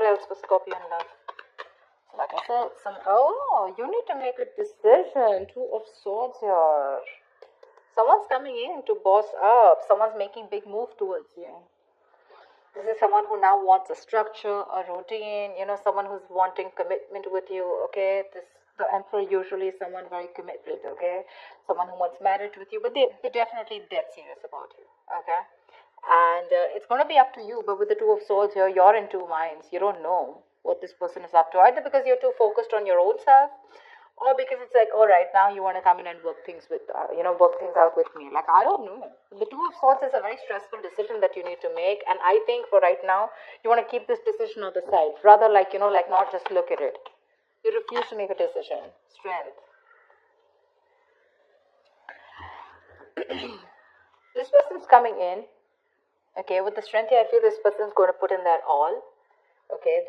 What else for Scorpio in love? Like I said, you need to make a decision. Two of Swords here. Someone's coming in to boss up. Someone's making big move towards you. This is someone who now wants a structure, a routine, someone who's wanting commitment with you, okay? The Emperor usually is someone very committed, okay? Someone who wants marriage with you, but they're definitely dead serious about you, okay? And it's going to be up to you, but with the Two of Swords here, you're in two minds. You don't know what this person is up to, either because you're too focused on your own self, or because it's like, all right, now you want to come in and work things out with me. Like, I don't know. The Two of Swords is a very stressful decision that you need to make, and I think for right now, you want to keep this decision on the side, rather like not just look at it. You refuse to make a decision. Strength. This person's coming in. Okay, with the strength here, I feel this person's going to put in their all. Okay,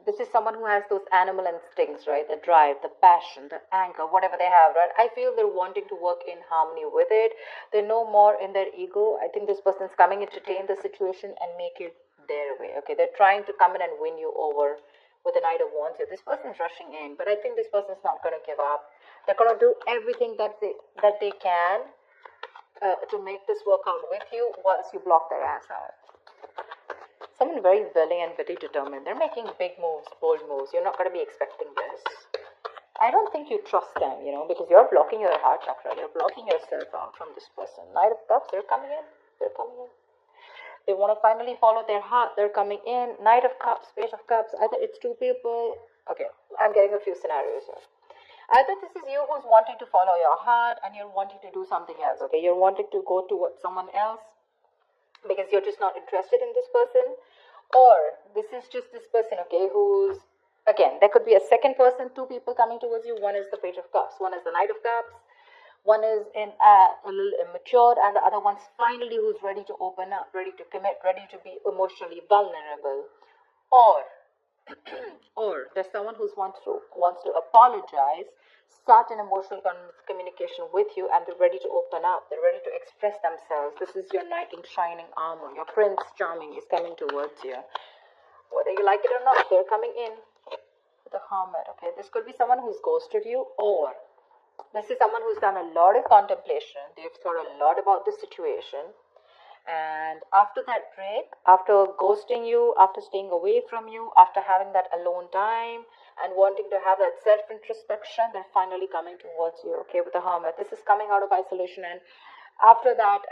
this is someone who has those animal instincts, right? The drive, the passion, the anger, whatever they have, right? I feel they're wanting to work in harmony with it. They're no more in their ego. I think this person's coming in to tame the situation and make it their way. Okay, they're trying to come in and win you over with the Knight of Wands here. This person's rushing in, but I think this person's not going to give up. They're going to do everything that they can to make this work out with you once you block their ass out. Someone very willing and very determined. They're making big moves, bold moves. You're not going to be expecting this. I don't think you trust them, because you're blocking your heart chakra. You're blocking yourself out from this person. Knight of Cups, they're coming in. They're coming in. They want to finally follow their heart. They're coming in. Knight of Cups, Page of Cups. Either it's two people. Okay, I'm getting a few scenarios here. Either this is you who's wanting to follow your heart and you're wanting to do something else. Okay, you're wanting to go towards someone else because you're just not interested in this person, or this is just this person, okay, who's, again, there could be a second person, two people coming towards you. One is the Page of Cups, one is the Knight of Cups, one is a little immature, and the other one's finally who's ready to open up, ready to commit, ready to be emotionally vulnerable. Or there's someone who wants to apologize, start an emotional communication with you, and they're ready to open up. They're ready to express themselves. This is your knight in shining armor. Your Prince Charming is coming towards you. Whether you like it or not, they're coming in with the Hermit. Okay, this could be someone who's ghosted you, or this is someone who's done a lot of contemplation. They've thought a lot about the situation. And after that break, after ghosting you, after staying away from you, after having that alone time and wanting to have that self-introspection, they're finally coming towards you, okay, with the Hermit. This is coming out of isolation, and after that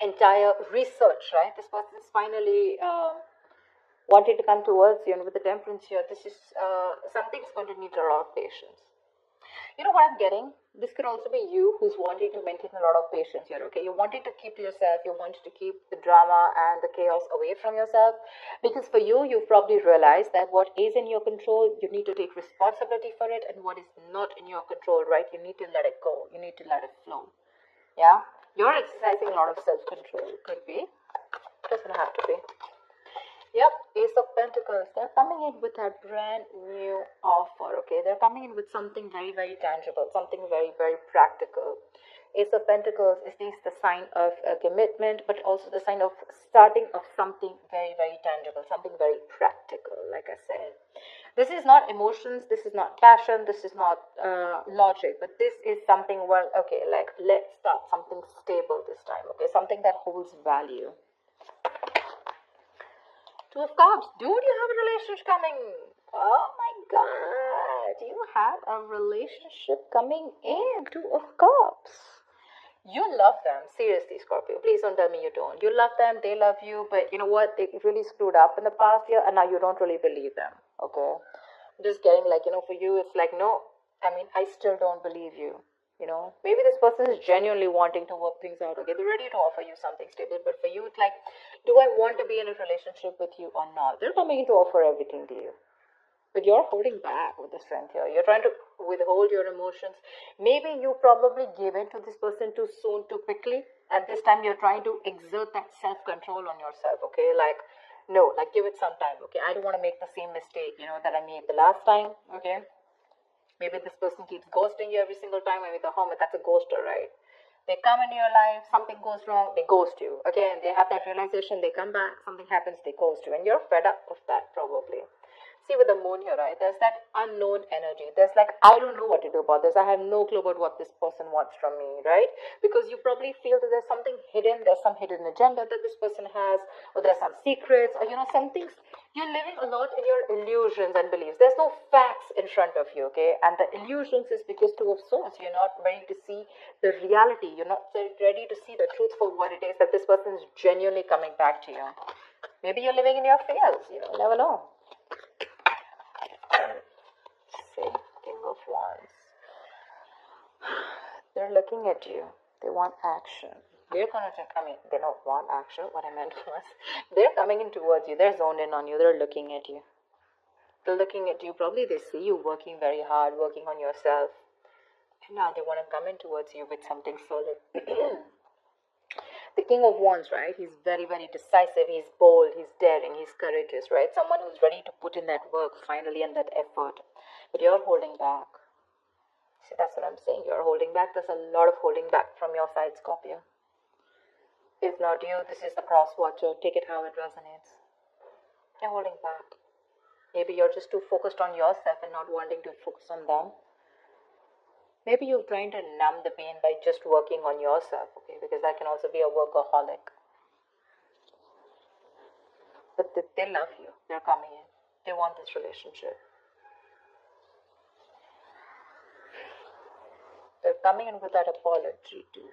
entire research, right, this person is finally wanting to come towards you. And with the Temperance here, this is something's going to need a lot of patience. You know what I'm getting? This could also be you who's wanting to maintain a lot of patience here, okay? You're wanting to keep to yourself. You're wanting to keep the drama and the chaos away from yourself. Because for you, you've probably realized that what is in your control, you need to take responsibility for it. And what is not in your control, right? You need to let it go. You need to let it flow. Yeah? You're exercising a lot of self-control. Could be. Doesn't have to be. Yep, Ace of Pentacles. They're coming in with a brand new offer, okay? They're coming in with something very, very tangible, something very, very practical. Ace of Pentacles is the sign of a commitment, but also the sign of starting of something very, very tangible, something very practical, like I said. This is not emotions, this is not passion, this is not logic, but this is something, well, okay, like let's start something stable this time, okay? Something that holds value. Two of Cups. Dude, you have a relationship coming. Oh my God. You have a relationship coming in. Two of Cups. You love them. Seriously, Scorpio. Please don't tell me you don't. You love them. They love you. But you know what? They really screwed up in the past year, and now you don't really believe them. Okay? I'm just getting like, for you, it's like, no. I mean, I still don't believe you. Maybe this person is genuinely wanting to work things out. Okay, they're ready to offer you something stable, but for you, it's like, do I want to be in a relationship with you or not? They're coming in to offer everything to you, but you're holding back with the strength here. You're trying to withhold your emotions. Maybe you probably gave in to this person too soon, too quickly, and this time you're trying to exert that self-control on yourself. Okay, like, no, like give it some time. Okay, I don't want to make the same mistake, that I made the last time. Okay. Maybe this person keeps ghosting you every single time. Maybe the Hermit, that's a ghoster, right? They come into your life, something goes wrong, they ghost you. Again, they have that realization, they come back, something happens, they ghost you. And you're fed up of that probably. See, with the moon here, right, there's that unknown energy. There's like, I don't know what to do about this. I have no clue about what this person wants from me, right? Because you probably feel that there's something hidden, there's some hidden agenda that this person has, or there's some secrets, or some things. You're living a lot in your illusions and beliefs. There's no facts in front of you, okay? And the illusions is because Two of Swords, you're not ready to see the reality. You're not ready to see the truth for what it is that this person is genuinely coming back to you. Maybe you're living in your fears, never know. See, King of Wands. They're looking at you. They want action. They're going to come in. They don't want action. What I meant was, they're coming in towards you. They're zoned in on you. They're looking at you. They're looking at you. Probably they see you working very hard, working on yourself. And now they want to come in towards you with something solid. The King of Wands, right? He's very, very decisive. He's bold. He's daring. He's courageous, right? Someone who's ready to put in that work finally and that effort. But you're holding back. See, that's what I'm saying. You're holding back. There's a lot of holding back from your side, Scorpio. If not you, this is the cross watcher. Take it how it resonates. You're holding back. Maybe you're just too focused on yourself and not wanting to focus on them. Maybe you're trying to numb the pain by just working on yourself, okay? Because that can also be a workaholic. But they love you. They're coming in. They want this relationship. They're coming in with that apology too.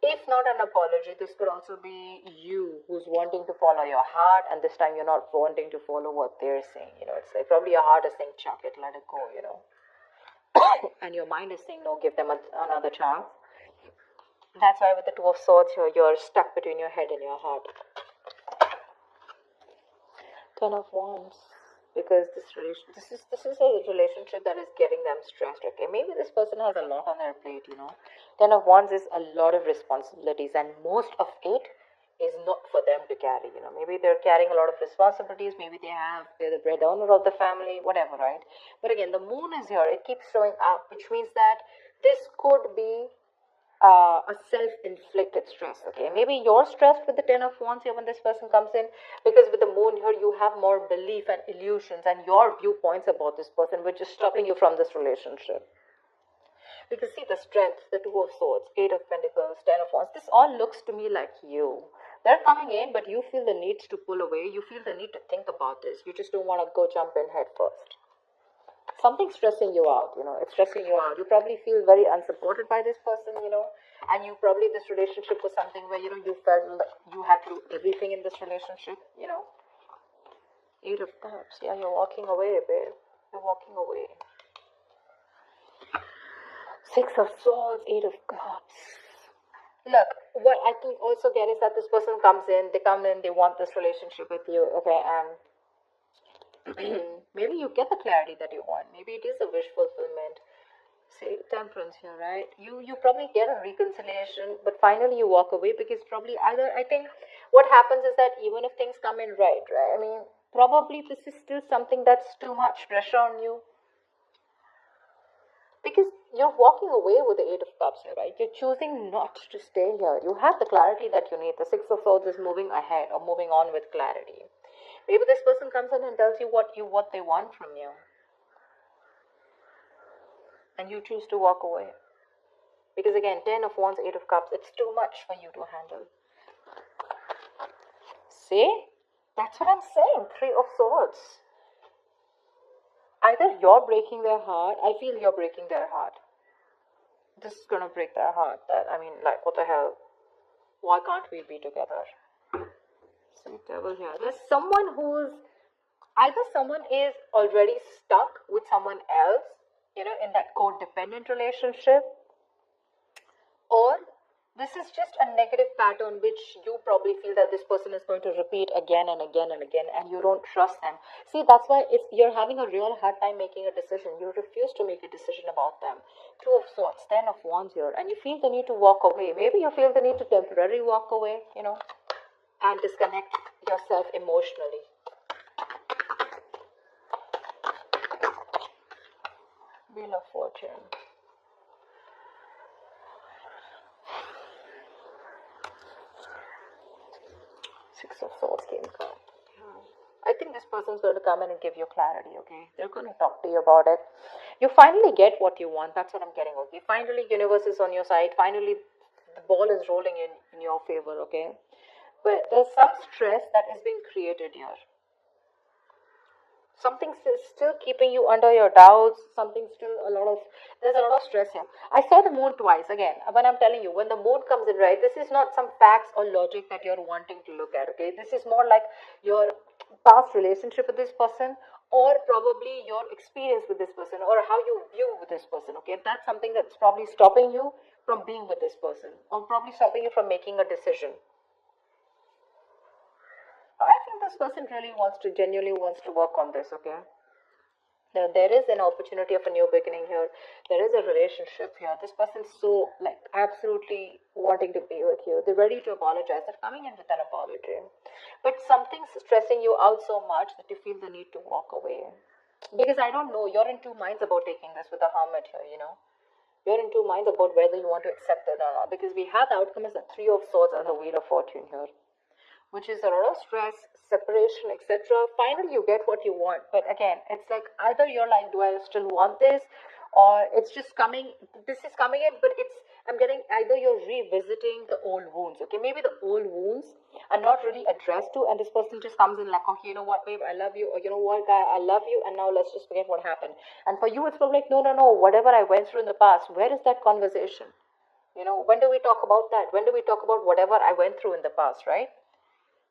If not an apology, this could also be you who's wanting to follow your heart, and this time you're not wanting to follow what they're saying. It's like probably your heart is saying, chuck it, let it go, and your mind is saying, no, give them another chance. That's why with the Two of Swords here, you're stuck between your head and your heart. Ten of Wands. Because this is a relationship that is getting them stressed, okay? Maybe this person has a lot on their plate, Ten of Wands is a lot of responsibilities, and most of it is not for them to carry, Maybe they're carrying a lot of responsibilities, maybe they're the breadwinner of the family, whatever, right? But again, the moon is here, it keeps showing up, which means that this could be a self-inflicted stress, okay? Maybe you're stressed with the Ten of Wands here when this person comes in, because with the moon here, you have more belief and illusions and your viewpoints about this person, which is stopping you from this relationship. Because see the strength, the Two of Swords, Eight of Pentacles, Ten of Wands, this all looks to me like you. They're coming in, but you feel the need to pull away. You feel the need to think about this. You just don't want to go jump in head first. Something's stressing you out, it's stressing you out. You probably feel very unsupported by this person, and you probably, this relationship was something where, you felt like you had to do everything in this relationship, Eight of Cups, yeah, you're walking away, babe. You're walking away. Six of Swords, Eight of Cups. Look, what I can also get is that this person comes in, they want this relationship with you, okay, and maybe you get the clarity that you want. Maybe it is a wish fulfillment. Say Temperance here, right? You probably get a reconciliation, but finally you walk away, because probably either, I think what happens is that even if things come in right, I mean, probably this is still something that's too much pressure on you, because you're walking away with the Eight of Cups here, right? You're choosing not to stay here. You have the clarity that you need. The Six of Swords is moving ahead or moving on with clarity. Maybe this person comes in and tells you what they want from you, and you choose to walk away. Because again, Ten of Wands, Eight of Cups, it's too much for you to handle. See? That's what I'm saying. Three of Swords. Either you're breaking their heart. I feel you're breaking their heart. This is going to break their heart. What the hell? Why can't we be together? See, Devil here. There's someone either someone is already stuck with someone else, in that codependent relationship, or this is just a negative pattern which you probably feel that this person is going to repeat again and again and again, and you don't trust them. See, that's why you're having a real hard time making a decision. You refuse to make a decision about them. Two of Swords, Ten of Wands here, and you feel the need to walk away. Maybe you feel the need to temporarily walk away, and disconnect yourself emotionally. Wheel of Fortune. Six of Swords came card. I think this person's going to come in and give you clarity, okay? They're going to talk to you about it. You finally get what you want. That's what I'm getting, okay? Finally, universe is on your side. Finally, the ball is rolling in your favor, okay? But there's some stress that is being created here. Something's still keeping you under your doubts. There's a lot of stress here. I saw the moon twice. Again, when I'm telling you, when the moon comes in, right, this is not some facts or logic that you're wanting to look at, okay? This is more like your past relationship with this person, or probably your experience with this person, or how you view with this person, okay? That's something that's probably stopping you from being with this person, or probably stopping you from making a decision. I think this person genuinely wants to work on this, okay? There is an opportunity of a new beginning here. There is a relationship here. This person's so, absolutely wanting to be with you. They're ready to apologize. They're coming in with an apology. But something's stressing you out so much that you feel the need to walk away. Because I don't know, you're in two minds about taking this with the Hermit here, You're in two minds about whether you want to accept it or not. Because we have the outcome as the Three of Swords and the Wheel of Fortune here, which is a lot of stress, separation, etc. Finally, you get what you want. But again, it's like either you're like, do I still want this? Or it's just coming, this is coming in, but I'm getting either you're revisiting the old wounds, okay? Maybe the old wounds are not really addressed to, and this person just comes in like, okay, you know what, babe, I love you, or you know what, guy, I love you, and now let's just forget what happened. And for you, it's probably like, no, whatever I went through in the past, where is that conversation? When do we talk about that? When do we talk about whatever I went through in the past, right?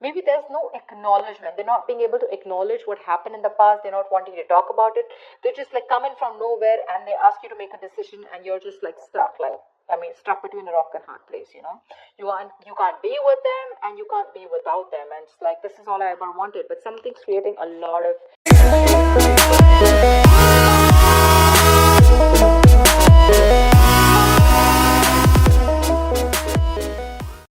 Maybe there's no acknowledgement. They're not being able to acknowledge what happened in the past. They're not wanting to talk about it. They're just coming from nowhere, and they ask you to make a decision, and you're just stuck, stuck between a rock and hard place, You can't be with them, and you can't be without them. And it's like, this is all I ever wanted. But something's creating a lot of